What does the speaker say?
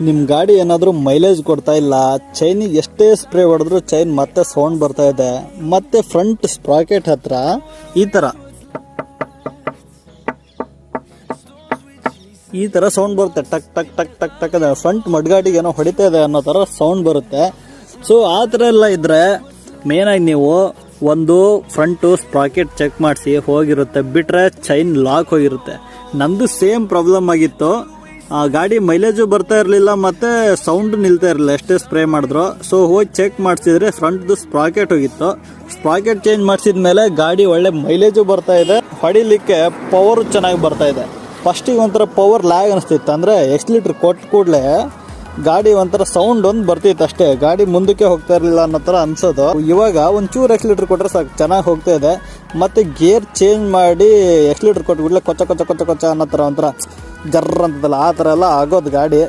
ನಿಮ್ಮ ಗಾಡಿ ಏನಾದರೂ ಮೈಲೇಜ್ ಕೊಡ್ತಾ ಇಲ್ಲ, ಚೈನಿಗೆ ಎಷ್ಟೇ ಸ್ಪ್ರೇ ಹೊಡೆದ್ರೂ ಚೈನ್ ಮತ್ತೆ ಸೌಂಡ್ ಬರ್ತಾ ಇದೆ, ಮತ್ತೆ ಫ್ರಂಟ್ ಸ್ಪ್ರಾಕೆಟ್ ಹತ್ರ ಈ ಥರ ಸೌಂಡ್ ಬರುತ್ತೆ, ಟಕ್ ಟಕ್ ಟಕ್ ಟಕ್ ಟಕ್ ಅದ ಫ್ರಂಟ್ ಮಡ್ಗಾಡಿಗೆ ಏನೋ ಹೊಡಿತಾ ಇದೆ ಅನ್ನೋ ಥರ ಸೌಂಡ್ ಬರುತ್ತೆ. ಸೊ ಆ ಥರ ಎಲ್ಲ ಇದ್ದರೆ ಮೇನಾಗಿ ನೀವು ಒಂದು ಫ್ರಂಟು ಸ್ಪ್ರಾಕೆಟ್ ಚೆಕ್ ಮಾಡಿಸಿ ಹೋಗಿರುತ್ತೆ, ಬಿಟ್ಟರೆ ಚೈನ್ ಲಾಕ್ ಹೋಗಿರುತ್ತೆ. ನಮ್ಮದು ಸೇಮ್ ಪ್ರಾಬ್ಲಮ್ ಆಗಿತ್ತು. ಗಾಡಿ ಮೈಲೇಜು ಬರ್ತಾ ಇರಲಿಲ್ಲ ಮತ್ತು ಸೌಂಡ್ ನಿಲ್ತಾ ಇರಲಿಲ್ಲ ಎಷ್ಟೇ ಸ್ಪ್ರೇ ಮಾಡಿದ್ರು. ಸೊ ಹೋಗಿ ಚೆಕ್ ಮಾಡಿಸಿದ್ರೆ ಫ್ರಂಟ್ದು ಸ್ಪ್ರಾಕೆಟ್ ಹೋಗಿತ್ತು. ಸ್ಪ್ರಾಕೆಟ್ ಚೇಂಜ್ ಮಾಡಿಸಿದ ಮೇಲೆ ಗಾಡಿ ಒಳ್ಳೆ ಮೈಲೇಜು ಬರ್ತಾ ಇದೆ, ಹೊಡಿಲಿಕ್ಕೆ ಪವರು ಚೆನ್ನಾಗಿ ಬರ್ತಾ ಇದೆ. ಫಸ್ಟಿಗೆ ಒಂಥರ ಪವರ್ ಲ್ಯಾಗ್ ಅನಿಸ್ತಿತ್ತು, ಅಂದರೆ ಎಕ್ಸ್ಲೀಟ್ರ್ ಕೊಟ್ಟು ಕೂಡಲೇ ಗಾಡಿ ಒಂಥರ ಸೌಂಡ್ ಒಂದು ಬರ್ತಿತ್ತು ಅಷ್ಟೇ, ಗಾಡಿ ಮುಂದಕ್ಕೆ ಹೋಗ್ತಾ ಇರಲಿಲ್ಲ ಅನ್ನೋ ಥರ ಅನ್ಸೋದು. ಇವಾಗ ಒಂಚೂರು ಎಕ್ಸ್ಲೀಟ್ರ್ ಕೊಟ್ಟರೆ ಸಾಕು, ಚೆನ್ನಾಗಿ ಹೋಗ್ತಾ ಇದೆ. ಮತ್ತು ಗೇರ್ ಚೇಂಜ್ ಮಾಡಿ ಎಕ್ಸ್ಲೀಟ್ರ್ ಕೊಟ್ಟು ಕೂಡಲೇ ಕೊಚ್ಚ ಕೊಚ್ಚ ಕೊಚ್ಚ ಕೊಚ್ಚ ಅನ್ನೋ ಥರ ಒಂಥರ ಜರ್ರ ಅಂತದಲ್ಲ, ಆ ಥರ ಎಲ್ಲ ಆಗೋದು ಗಾಡಿ.